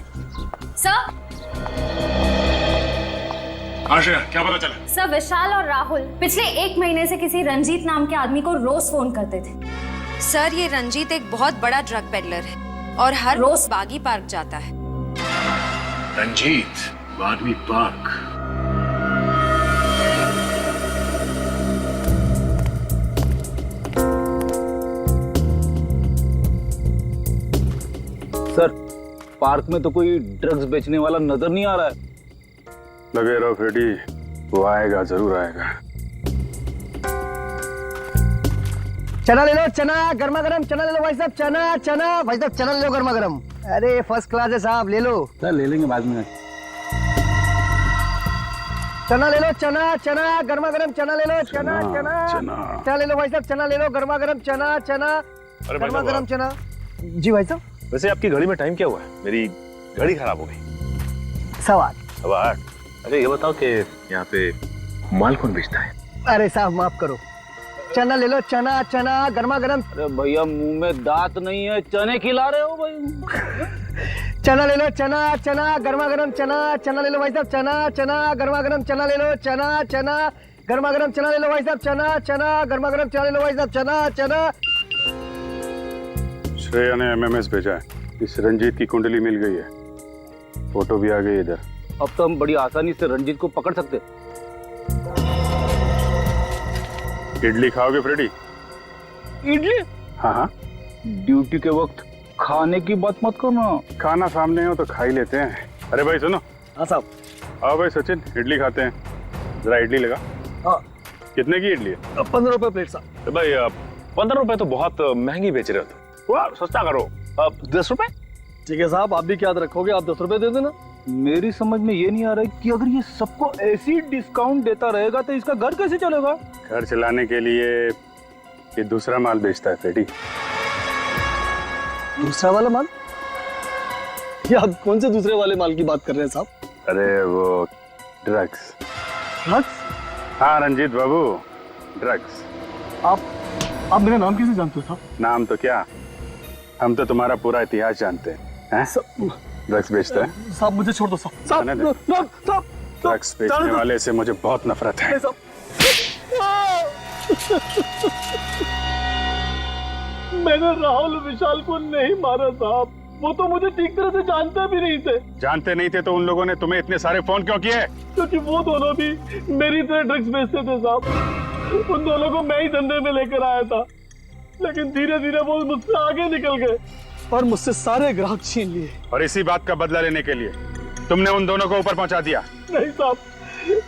Speaker 14: सर,
Speaker 4: आशा, क्या पता चला?
Speaker 14: सर विशाल और राहुल पिछले 1 महीने से किसी रंजीत नाम के आदमी को रोज फोन करते थे।
Speaker 15: सर ये रंजीत एक बहुत बड़ा ड्रग पेडलर है और हर रोज बागी पार्क जाता है।
Speaker 4: रंजीत बागी पार्क?
Speaker 5: सर पार्क में तो कोई ड्रग्स बेचने वाला नजर नहीं आ रहा है।
Speaker 9: लगे रहो फ्रेडी, वो आएगा, जरूर आएगा।
Speaker 12: चना ले लो, चना गर्मा गर्म चना ले लो भाई साहब, चना चना भाई साहब, चना ले लो गर्मा गर्म। अरे फर्स्ट क्लास है साहब, ले लो।
Speaker 5: सर ले लेंगे बाद में।
Speaker 12: चना ले लो, चना चना गर्मा गर्म चना ले लो, चना चना चना ले लो भाई साहब, चना ले लो गर्मा गर्म, चना चना गर्मा गर्म चना। जी भाई साहब।
Speaker 3: वैसे आपकी घड़ी में टाइम क्या हुआ है? मेरी घड़ी खराब हो गई।
Speaker 12: 8:15।
Speaker 3: अरे ये बताओ कि यहाँ पे माल कौन बेचता है?
Speaker 12: अरे साहब माफ करो, चना ले लो, चना चना गर्मा गर्म।
Speaker 5: अरे भैया मुंह में दांत नहीं है, चने खिला रहे हो भाई।
Speaker 12: चना ले लो, चना चना गर्मा गर्म चना, चना ले लो भाई साहब, चना चना गर्मा गर्म चना ले लो, चना चना गर्मा गर्म चना ले लो भाई साहब, चना चना गर्मा गर्म चना ले लो भाई साहब, चना चना।
Speaker 9: श्रेया ने एमएमएस भेजा है, इस रंजीत की कुंडली मिल गई है, फोटो भी आ गई इधर।
Speaker 5: अब तो हम बड़ी आसानी से रंजीत को पकड़ सकते।
Speaker 9: इडली खाओगे फ्रेडी?
Speaker 5: इडली?
Speaker 9: हाँ हाँ।
Speaker 5: ड्यूटी के वक्त खाने की बात मत करना।
Speaker 9: खाना सामने हो तो खा ही लेते हैं। अरे भाई सुनो।
Speaker 12: हाँ साहब।
Speaker 9: आओ भाई सचिन, इडली खाते हैं। जरा इडली लगा।
Speaker 12: हाँ।
Speaker 9: कितने की इडली है?
Speaker 12: 15 रुपए प्लेट साहब।
Speaker 3: तो भाई 15 रुपए तो बहुत महंगी बेच रहे हो। वाह, सस्ता करो। 10 रुपए?
Speaker 12: ठीक है साहब, आप भी क्या याद रखोगे, आप 10 रुपए दे देना।
Speaker 5: मेरी समझ में ये नहीं आ रहा है कि अगर ये सबको ऐसी डिस्काउंट देता रहेगा तो इसका घर कैसे चलेगा?
Speaker 9: घर चलाने के लिए ये दूसरा माल बेचता है फ्रेडी।
Speaker 12: दूसरा वाला माल? ये आप कौन से दूसरे वाले माल की बात कर रहे हैं साहब?
Speaker 9: अरे वो ड्रग्स।
Speaker 12: ड्रग्स?
Speaker 9: हाँ रंजीत बाबू, ड्रग्स।
Speaker 12: आप मेरा नाम कैसे जानते हो साहब?
Speaker 9: नाम तो क्या, हम तो तुम्हारा पूरा इतिहास जानते हैं। ड्रग्स बेचता है?
Speaker 12: साहब मुझे छोड़ दो साहब।
Speaker 9: ड्रग्स बेचने वाले से मुझे बहुत नफरत है।
Speaker 3: मैंने राहुल विशाल को नहीं मारा साहब, वो तो मुझे ठीक तरह से जानते भी नहीं थे।
Speaker 9: जानते नहीं थे तो उन लोगों ने तुम्हें इतने सारे फोन क्यों किए?
Speaker 3: क्योंकि वो दोनों भी मेरी तरह ड्रग्स बेचते थे साहब। उन दोनों को मैं ही धंधे में लेकर आया था, लेकिन धीरे धीरे वो मुझसे आगे निकल गए
Speaker 12: और मुझसे सारे ग्राहक छीन लिए।
Speaker 9: और इसी बात का बदला लेने के लिए तुमने उन दोनों को ऊपर पहुंचा दिया।
Speaker 3: नहीं साहब,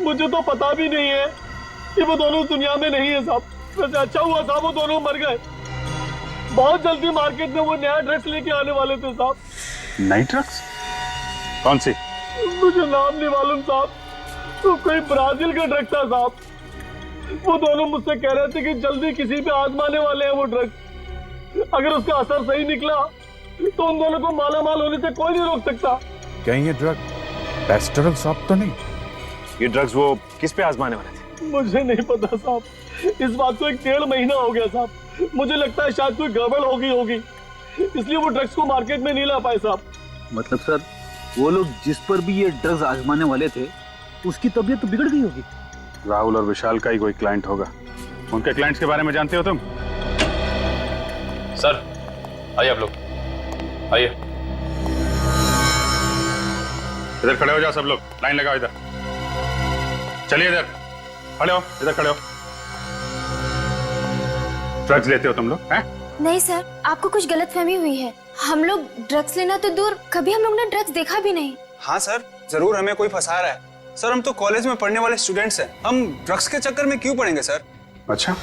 Speaker 3: मुझे तो पता भी नहीं है कि वो दोनों दुनिया में नहीं है साहब। वैसे अच्छा हुआ साहब वो दोनों मर गए। बहुत जल्दी मार्केट में वो नया ड्रग्स लेके आने वाले थे साहब।
Speaker 9: नई ड्रग्स? कौन सी?
Speaker 3: मुझे नाम नहीं मालूम साहब, तो कोई ब्राजील का ड्रग था साहब। वो दोनों मुझसे कह रहे थे कि जल्दी किसी पे आजमाने वाले हैं वो ड्रग्स। अगर उसका असर सही निकला तो उन दोनों को मालामाल होने से कोई नहीं रोक सकता।
Speaker 9: कहीं ये ड्रग पेस्टरल शॉप तो नहीं?
Speaker 3: ये ड्रग्स वो किस पे आजमाने वाले थे? मुझे नहीं पता साहब, इस बात को 1.5 महीना हो गया साहब। मुझे लगता है शायद कोई गड़बड़ होगी, इसलिए वो ड्रग्स को मार्केट में नहीं ला पाए साहब।
Speaker 5: मतलब सर वो लोग जिस पर भी ये ड्रग्स आजमाने वाले थे उसकी तबीयत तो बिगड़ गई होगी।
Speaker 9: राहुल और विशाल का ही कोई क्लाइंट होगा। उनके क्लाइंट्स के बारे में जानते हो तुम?
Speaker 11: सर आइए आप लोग, आइए।
Speaker 9: इधर खड़े हो जाओ सब लोग, लाइन लगाओ इधर। चलिए इधर खड़े हो, इधर खड़े हो। ड्रग्स लेते हो तुम लोग हैं?
Speaker 14: नहीं सर, आपको कुछ गलतफहमी हुई है। हम लोग ड्रग्स लेना तो दूर, कभी हम लोग ने ड्रग्स देखा भी नहीं।
Speaker 16: हाँ सर, जरूर हमें कोई फंसा रहा है। सर हम तो कॉलेज में पढ़ने वाले स्टूडेंट्स हैं, हम ड्रग्स के चक्कर में क्यों पड़ेंगे सर?
Speaker 9: अच्छा,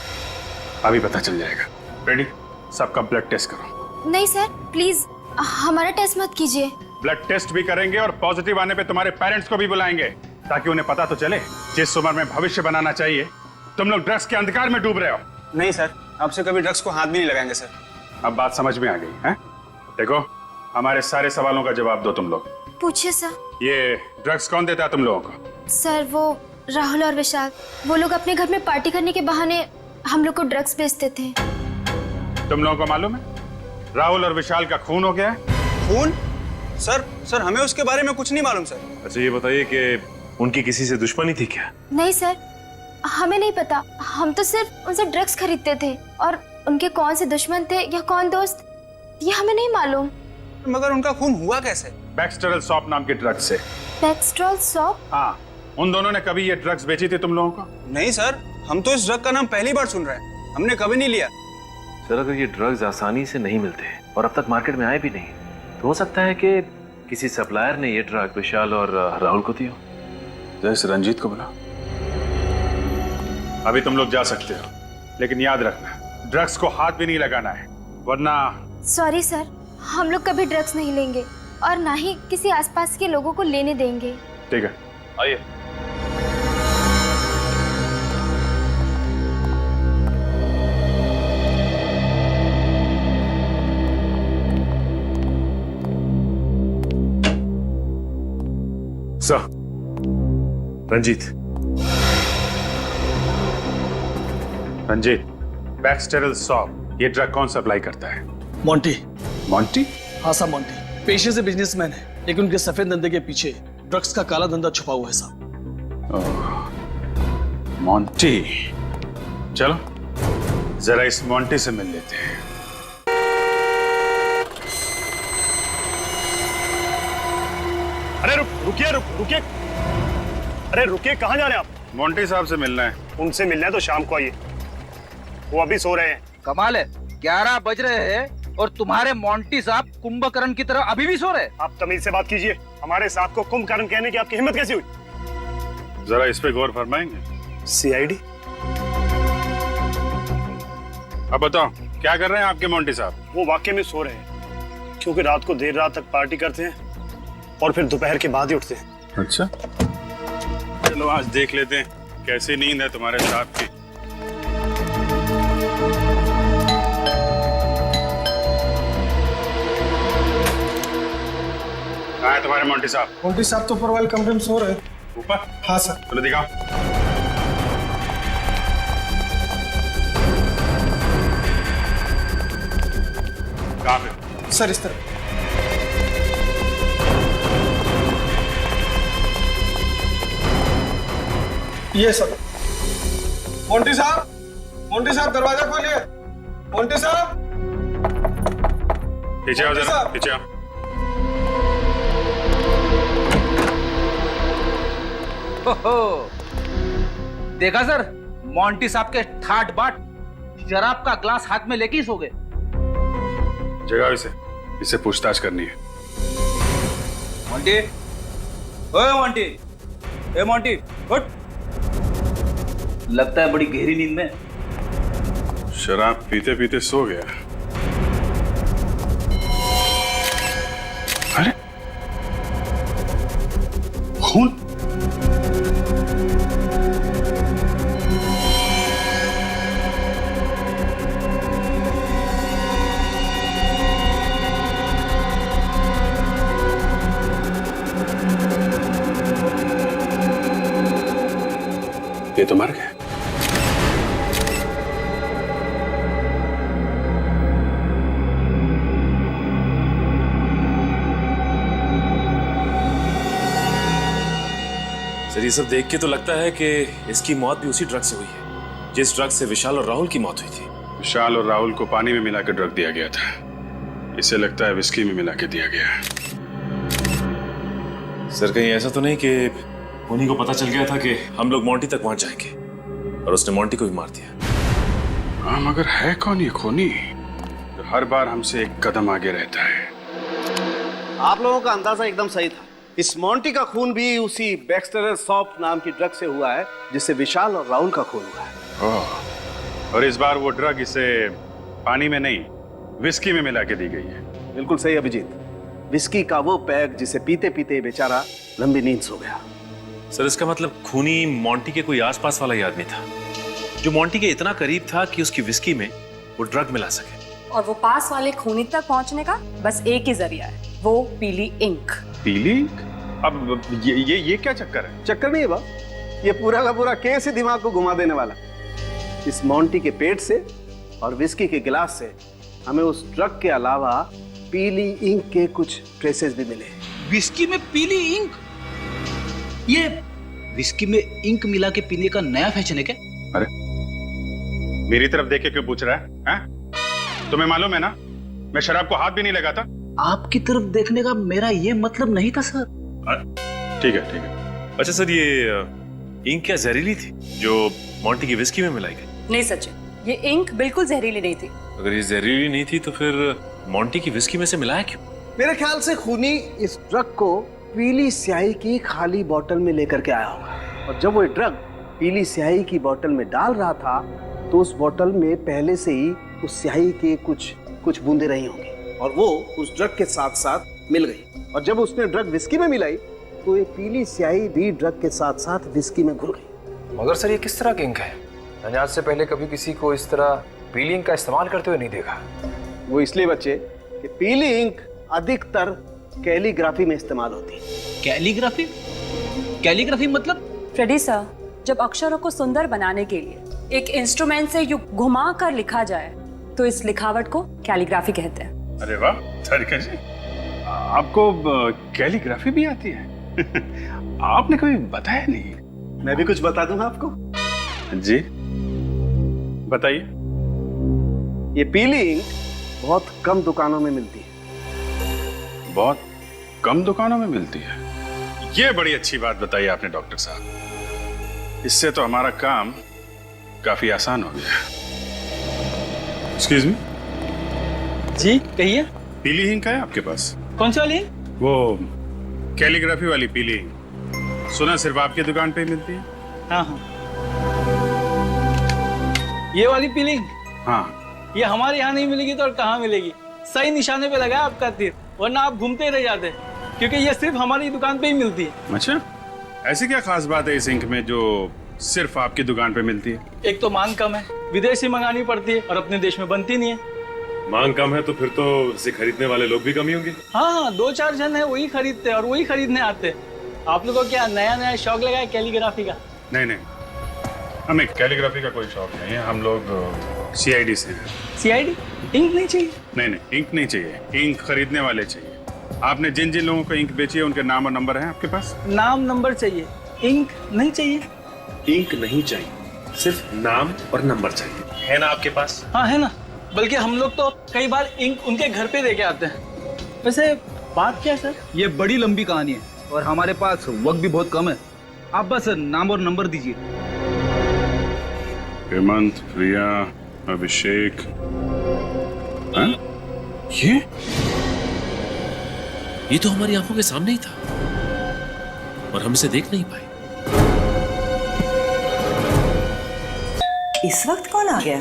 Speaker 9: अभी पता चल जाएगा। रेडी, सबका ब्लड टेस्ट करो।
Speaker 14: नहीं सर प्लीज, हमारा टेस्ट मत कीजिए।
Speaker 9: ब्लड टेस्ट भी करेंगे और पॉजिटिव आने पे तुम्हारे पेरेंट्स को भी बुलाएंगे, ताकि उन्हें पता तो चले जिस उम्र में भविष्य बनाना चाहिए तुम लोग ड्रग्स के अंधकार में डूब रहे हो।
Speaker 16: नहीं सर, आपसे कभी ड्रग्स को हाथ भी नहीं लगाएंगे सर।
Speaker 9: अब बात समझ में आ गई है? देखो, हमारे सारे सवालों का जवाब दो तुम लोग।
Speaker 14: पूछिए सर।
Speaker 9: ये ड्रग्स कौन देता है तुम लोगों को?
Speaker 14: सर वो राहुल और विशाल, वो लोग अपने घर में पार्टी करने के बहाने हम लोग को ड्रग्स बेचते थे।
Speaker 9: तुम लोगों को मालूम है राहुल और विशाल का खून हो गया है?
Speaker 16: खून? सर हमें उसके बारे में कुछ नहीं मालूम सर।
Speaker 3: अच्छा ये बताइए कि उनकी किसी से दुश्मनी थी क्या?
Speaker 14: नहीं सर, हमें नहीं पता। हम तो सिर्फ उनसे ड्रग्स खरीदते थे, और उनके कौन से दुश्मन थे या कौन दोस्त, ये हमें नहीं मालूम।
Speaker 16: मगर उनका खून हुआ कैसे?
Speaker 9: बैक्सटेरल सॉप नाम के ड्रग्स से।
Speaker 14: बैक्सटेरल सॉप?
Speaker 9: हाँ, उन दोनों ने कभी ये ड्रग्स बेची थी तुम लोगों को?
Speaker 16: नहीं सर, हम तो इस ड्रग का नाम पहली बार सुन रहे हैं, हमने कभी नहीं लिया।
Speaker 3: सर अगर ये ड्रग्स आसानी से नहीं मिलते और अब तक मार्केट में आए भी नहीं,
Speaker 13: तो हो सकता है कि किसी सप्लायर ने ये ड्रग विशाल और राहुल को दिया।
Speaker 9: जैसे रंजीत को बुला। अभी तुम लोग जा सकते हो, लेकिन याद रखना ड्रग्स को हाथ भी नहीं लगाना है, वरना।
Speaker 14: सॉरी सर, हम लोग कभी ड्रग्स नहीं लेंगे और ना ही किसी आसपास के लोगों को लेने देंगे।
Speaker 9: ठीक है, आइए।
Speaker 13: सर, रंजीत।
Speaker 9: रंजीत, बैक्सटेरल शॉप, ये ड्रग कौन सप्लाई करता है?
Speaker 17: मोंटी।
Speaker 9: मोंटी?
Speaker 17: हाँ साहब, मोंटी पेशे से बिजनेसमैन है, लेकिन उनके सफेद धंधे के पीछे ड्रग्स का काला धंधा छुपा हुआ है साहब।
Speaker 9: मोंटी, चलो जरा इस मोंटी से मिल लेते हैं।
Speaker 3: अरे रुकिए। अरे रुकिए, कहाँ जा रहे हैं आप?
Speaker 9: मोंटी साहब से मिलना है।
Speaker 3: उनसे मिलना है तो शाम को आइए, वो अभी सो रहे हैं।
Speaker 18: कमाल है, 11 बज रहे हैं और तुम्हारे मोंटी साहब कुंभकर्ण की तरह अभी भी सो रहे हैं।
Speaker 3: आप तमीज से बात कीजिए, हमारे साहब को कुंभकर्ण कहने की आपकी हिम्मत कैसी हुई?
Speaker 9: जरा इस पे गौर फरमाएंगे?
Speaker 3: सीआईडी।
Speaker 9: अब बताओ क्या कर रहे हैं आपके मोंटी साहब?
Speaker 3: वो वाकई में सो रहे हैं, क्योंकि रात को देर रात तक पार्टी करते हैं और फिर दोपहर के बाद ही उठते हैं।
Speaker 9: अच्छा, चलो आज देख लेते हैं कैसी नींद है तुम्हारे साहब की। कहाँ है तुम्हारे मोंटी साहब?
Speaker 17: मोंटी साहब तो ऊपर वाले कमरे में सो रहे हैं।
Speaker 9: ऊपर?
Speaker 17: हाँ सर।
Speaker 9: चलो दिखाओ। कहाँ पे?
Speaker 17: सर इस तरह। ये सब। मोंटी साहब दरवाजा खोलिए। मोंटी साहब,
Speaker 9: पीछे आओ जरा, पीछे आओ।
Speaker 18: देखा सर, मोंटी साहब के ठाट बाट शराब का ग्लास हाथ में लेके ही सो गए।
Speaker 9: जगाओ इसे, इससे पूछताछ करनी है।
Speaker 18: मोंटी, ओए मोंटी, ए मोंटी, उठ। लगता है बड़ी गहरी नींद में।
Speaker 9: शराब पीते पीते सो गया। अरे खून! ये तो मर गए।
Speaker 13: सर, ये सब देख के तो लगता है कि इसकी मौत भी उसी ड्रग से हुई है जिस ड्रग से विशाल और राहुल की मौत हुई थी।
Speaker 9: विशाल और राहुल को पानी में मिलाकर ड्रग दिया गया था। इसे लगता है विस्की में मिला के दिया गया।
Speaker 13: सर, कहीं ऐसा तो नहीं कि उन्हीं को पता चल गया था कि हम लोग मोंटी तक पहुंच जाएंगे और उसने मोंटी को भी मार दिया?
Speaker 9: हाँ, मगर है कौन ये खूनी जो हर बार हमसे एक कदम आगे रहता है?
Speaker 12: आप लोगों का अंदाजा एकदम सही था। इस मोंटी का खून भी उसी बैक्सटेरल शॉप नाम की ड्रग से हुआ है जिससे विशाल और राहुल का खून हुआ है।
Speaker 9: और इस बार वो ड्रग इसे पानी में नहीं, विस्की में मिला के दी गई है।
Speaker 12: बिल्कुल सही अभिजीत, विस्की का वो पैक जिसे पीते पीते बेचारा लंबी नींद सो गया।
Speaker 13: सर, इसका मतलब खूनी मोंटी के कोई आसपास वाला ही आदमी था जो मोंटी के इतना करीब था कि उसकी विस्की में वो ड्रग मिला सके।
Speaker 19: और वो पास वाले खूनी तक पहुंचने का बस एक ही जरिया है, वो पीली इंक।
Speaker 9: पीली इंक? अब ये क्या चक्कर है?
Speaker 12: चक्कर नहीं है बाप, ये पूरा का पूरा केस ही दिमाग को घुमा देने वाला। इस मोंटी के पेट से और विस्की के गिलास से हमें उस ड्रग के अलावा पीली इंक के कुछ ट्रेसेस भी मिले।
Speaker 5: विस्की में पीली इंक? ये विस्की में इंक मिला के पीने का नया फैशन है क्या?
Speaker 9: अरे मेरी तरफ देख के क्यों पूछ रहा है? तुम्हें मालूम है ना, मैं शराब को हाथ भी नहीं लगाता।
Speaker 5: आपकी तरफ देखने का मेरा ये मतलब नहीं था सर।
Speaker 9: ठीक है, ठीक है।
Speaker 13: अच्छा सर, ये इंक क्या जहरीली थी जो मोंटी की विस्की में मिलाई गई?
Speaker 19: नहीं सचिन, ये इंक बिल्कुल जहरीली नहीं थी।
Speaker 13: अगर ये जहरीली नहीं थी तो फिर मोंटी की विस्की में से मिलाया क्यों?
Speaker 12: मेरे ख्याल से खूनी इस ड्रग को पीली स्याही की खाली बोतल में लेकर के आया होगा, और जब वो ड्रग पीली स्याही की बोतल में डाल रहा था तो उस बोतल में पहले से ही उस स्याही के कुछ बूंदे रही होंगी और वो उस ड्रग के साथ साथ मिल गई, और जब उसने ड्रग विस्की में मिलाई तो ये पीली स्याही भी ड्रग के साथ साथ विस्की में घुल गई।
Speaker 11: मगर सर ये किस तरह की इंक है? मैंने आज से पहले कभी किसी को इस तरह पीली इंक का इस्तेमाल करते हुए नहीं देखा।
Speaker 12: वो इसलिए बच्चे कि पीली इंक अधिकतर कैलीग्राफी में इस्तेमाल होती है।
Speaker 6: कैलीग्राफी? कैलीग्राफी मतलब?
Speaker 19: फ्रेडी सर, जब अक्षरों को सुंदर बनाने के लिए एक इंस्ट्रूमेंट से यूं घुमा कर लिखा जाए तो इस लिखावट को कैलीग्राफी कहते हैं।
Speaker 9: अरे वाह तारिका जी, आपको कैलीग्राफी भी आती है? आपने कभी बताया नहीं।
Speaker 12: मैं भी कुछ बता दूं आपको?
Speaker 9: जी बताइए।
Speaker 12: ये पीली इंक बहुत कम दुकानों में मिलती है।
Speaker 9: बहुत कम दुकानों में मिलती है? ये बड़ी अच्छी बात बताई आपने डॉक्टर साहब, इससे तो हमारा काम काफी आसान हो गया। Excuse me.
Speaker 6: जी कहिए।
Speaker 9: पीली इंक है आपके पास?
Speaker 6: कौन सी वाली?
Speaker 9: वो कैलीग्राफी वाली पीली इंक। सुना सिर्फ आपकी दुकान पे ही मिलती है?
Speaker 6: हाँ हाँ, ये वाली पीली इंक?
Speaker 9: हाँ।
Speaker 6: ये हमारे यहाँ नहीं मिलेगी तो और कहाँ मिलेगी? सही निशाने पे लगा आपका तीर, वरना आप घूमते ही रह जाते, क्योंकि ये सिर्फ हमारी दुकान पे ही मिलती है।
Speaker 9: अच्छा, ऐसी क्या खास बात है इस इंक में जो सिर्फ आपकी दुकान पे मिलती है?
Speaker 6: एक तो मांग कम है, विदेश से मंगानी पड़ती है और अपने देश में बनती नहीं है।
Speaker 13: मांग कम है तो फिर तो इसे खरीदने वाले लोग भी कम ही होंगे।
Speaker 6: हाँ, 2-4 जन है वही खरीदते और वही खरीदने आते। आप लोगों को क्या नया नया शौक लगा है कैलीग्राफी का?
Speaker 9: नहीं नहीं, हमें कैलीग्राफी का कोई शौक नहीं है, हम लोग CID से हैं।
Speaker 6: CID? इंक नहीं चाहिए?
Speaker 9: नहीं नहीं, इंक नहीं चाहिए, इंक खरीदने वाले चाहिए। आपने जिन जिन लोगों को इंक बेची है उनके नाम और नंबर हैं आपके पास?
Speaker 6: नाम नंबर चाहिए, इंक नहीं चाहिए।
Speaker 13: इंक नहीं चाहिए, सिर्फ नाम और नंबर चाहिए, है ना आपके पास?
Speaker 6: हाँ है ना, बल्कि हम लोग तो कई बार इंक उनके घर पे दे के आते हैं। वैसे बात क्या है सर?
Speaker 18: ये बड़ी लंबी कहानी है और हमारे पास वक्त भी बहुत कम है, आप बस नाम और नंबर दीजिए।
Speaker 9: हेमंत, प्रिया, अभिषेक। हाँ?
Speaker 13: ये तो हमारी आंखों के सामने ही था और हम इसे देख नहीं पाए।
Speaker 10: इस वक्त कौन आ गया?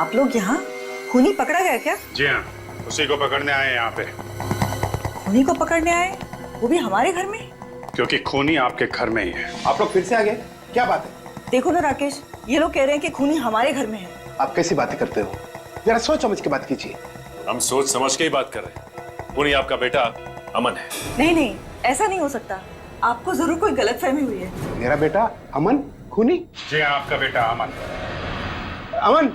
Speaker 10: आप लोग यहाँ? खूनी पकड़ा गया क्या?
Speaker 9: जी हाँ, उसी को पकड़ने आए हैं यहाँ पे।
Speaker 10: खूनी को पकड़ने आए, वो भी हमारे घर में?
Speaker 9: क्योंकि खूनी आपके घर में ही है।
Speaker 12: आप लोग फिर से आ गए, क्या बात है?
Speaker 10: देखो ना राकेश, ये लोग कह रहे हैं कि खूनी हमारे घर में है।
Speaker 12: आप कैसी बातें करते हो? जरा सोच समझ के बात कीजिए।
Speaker 13: हम सोच समझ के ही बात कर रहे हैं। खूनी आपका बेटा अमन है।
Speaker 10: नहीं नहीं, ऐसा नहीं हो सकता, आपको जरूर कोई गलतफहमी हुई है।
Speaker 12: मेरा बेटा अमन खूनी?
Speaker 9: जी हाँ, आपका बेटा अमन।
Speaker 12: अमन?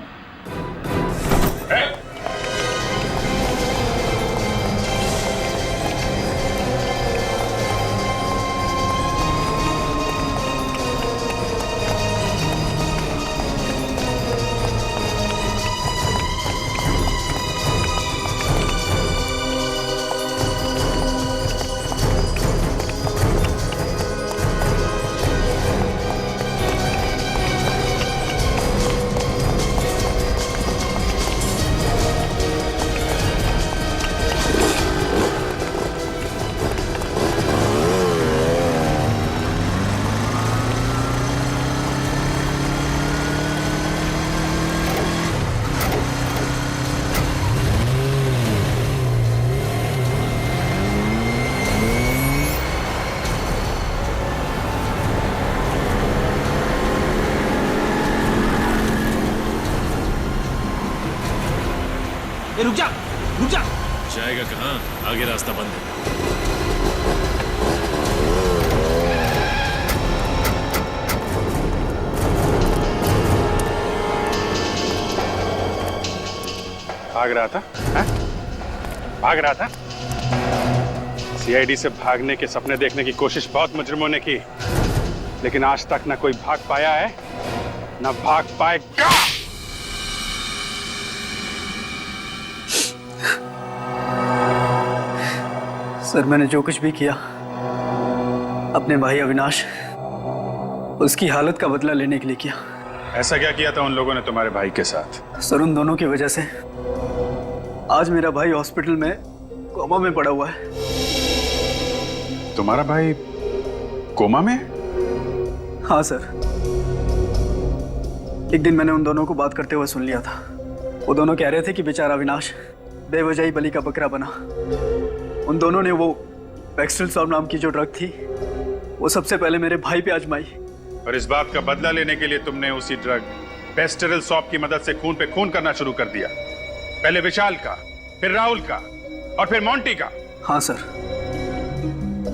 Speaker 6: रुक जा, रुक जा।
Speaker 13: जाएगा कहाँ? आगे रास्ता बंद है।
Speaker 9: भाग रहा था? हा? भाग रहा था? CID से भागने के सपने देखने की कोशिश बहुत मुजरिमों ने की, लेकिन आज तक ना कोई भाग पाया है ना भाग पाएगा।
Speaker 7: सर, मैंने जो कुछ भी किया अपने भाई अविनाश, उसकी हालत का बदला लेने के लिए किया।
Speaker 9: ऐसा क्या किया था उन लोगों ने तुम्हारे भाई के साथ?
Speaker 7: सर, उन दोनों की वजह से आज मेरा भाई हॉस्पिटल में कोमा में पड़ा हुआ है।
Speaker 9: तुम्हारा भाई कोमा में?
Speaker 7: हाँ सर। एक दिन मैंने उन दोनों को बात करते हुए सुन लिया था। वो दोनों कह रहे थे कि बेचारा अविनाश बेवजह ही बलि का बकरा बना। उन दोनों ने वो पेक्स्ट्रल सॉल्व नाम की जो ड्रग थी वो सबसे पहले मेरे भाई पे आजमाई।
Speaker 9: और इस बात का बदला लेने के लिए तुमने उसी ड्रग पेस्टेरल सॉप की मदद से खून पे खून करना शुरू कर दिया। पहले विशाल का, फिर राहुल का और फिर मोंटी का।
Speaker 7: हाँ सर,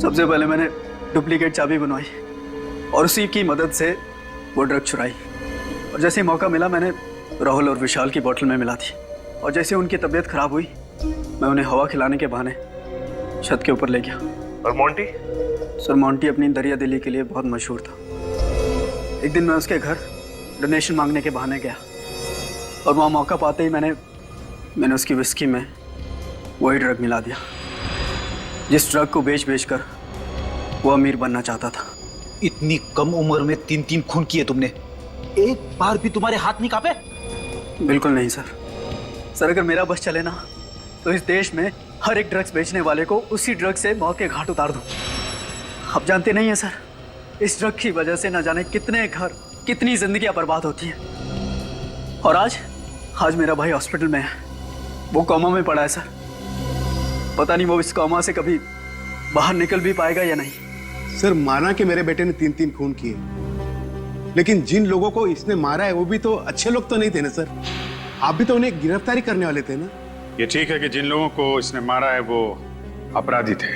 Speaker 7: सबसे पहले मैंने डुप्लीकेट चाबी बनवाई और उसी की मदद से वो ड्रग चुराई। और जैसे ही मौका मिला मैंने राहुल और विशाल की बोतल में मिला दी। और जैसे उनकी तबीयत खराब हुई मैं उन्हें हवा खिलाने के बहाने छत के ऊपर ले गया।
Speaker 13: और मोंटी?
Speaker 7: सर मोंटी अपनी दरिया दिली के लिए बहुत मशहूर था। एक दिन मैं उसके घर डोनेशन मांगने के बहाने गया और वहाँ मौका पाते ही मैंने उसकी विस्की में वही ड्रग मिला दिया जिस ड्रग को बेच कर वो अमीर बनना चाहता था।
Speaker 5: इतनी कम उम्र में 3 खून किए तुमने, एक बार भी तुम्हारे हाथ नहीं कांपे?
Speaker 7: बिल्कुल नहीं सर। सर अगर मेरा बस चले ना तो इस देश में हर एक ड्रग्स बेचने वाले को उसी ड्रग से मौत के घाट उतार दूं। आप जानते नहीं है सर, इस ड्रग की वजह से न जाने कितने घर, कितनी जिंदगियां बर्बाद होती हैं। और आज मेरा भाई हॉस्पिटल में है, वो कोमा में पड़ा है सर। पता नहीं वो इस कोमा से कभी बाहर निकल भी पाएगा या नहीं।
Speaker 8: सर माना कि मेरे बेटे ने 3 खून किए, लेकिन जिन लोगों को इसने मारा है वो भी तो अच्छे लोग तो नहीं थे ना सर। आप भी तो उन्हें गिरफ्तारी करने वाले थे ना।
Speaker 9: ये ठीक है कि जिन लोगों को इसने मारा है वो अपराधी थे,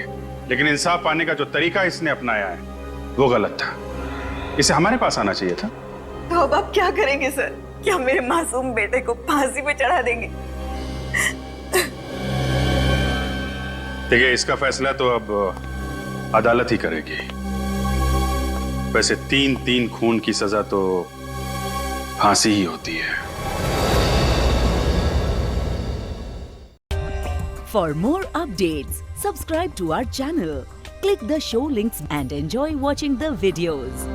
Speaker 9: लेकिन इंसाफ पाने का जो तरीका इसने अपनाया है वो गलत था। इसे हमारे पास आना चाहिए था।
Speaker 10: तो अब आप क्या करेंगे सर? क्या मेरे मासूम बेटे को फांसी पे चढ़ा देंगे?
Speaker 9: देखिए, इसका फैसला तो अब अदालत ही करेगी। वैसे 3 खून की सजा तो फांसी ही होती है।
Speaker 20: For more updates, subscribe to our channel, click the show links and enjoy watching the videos.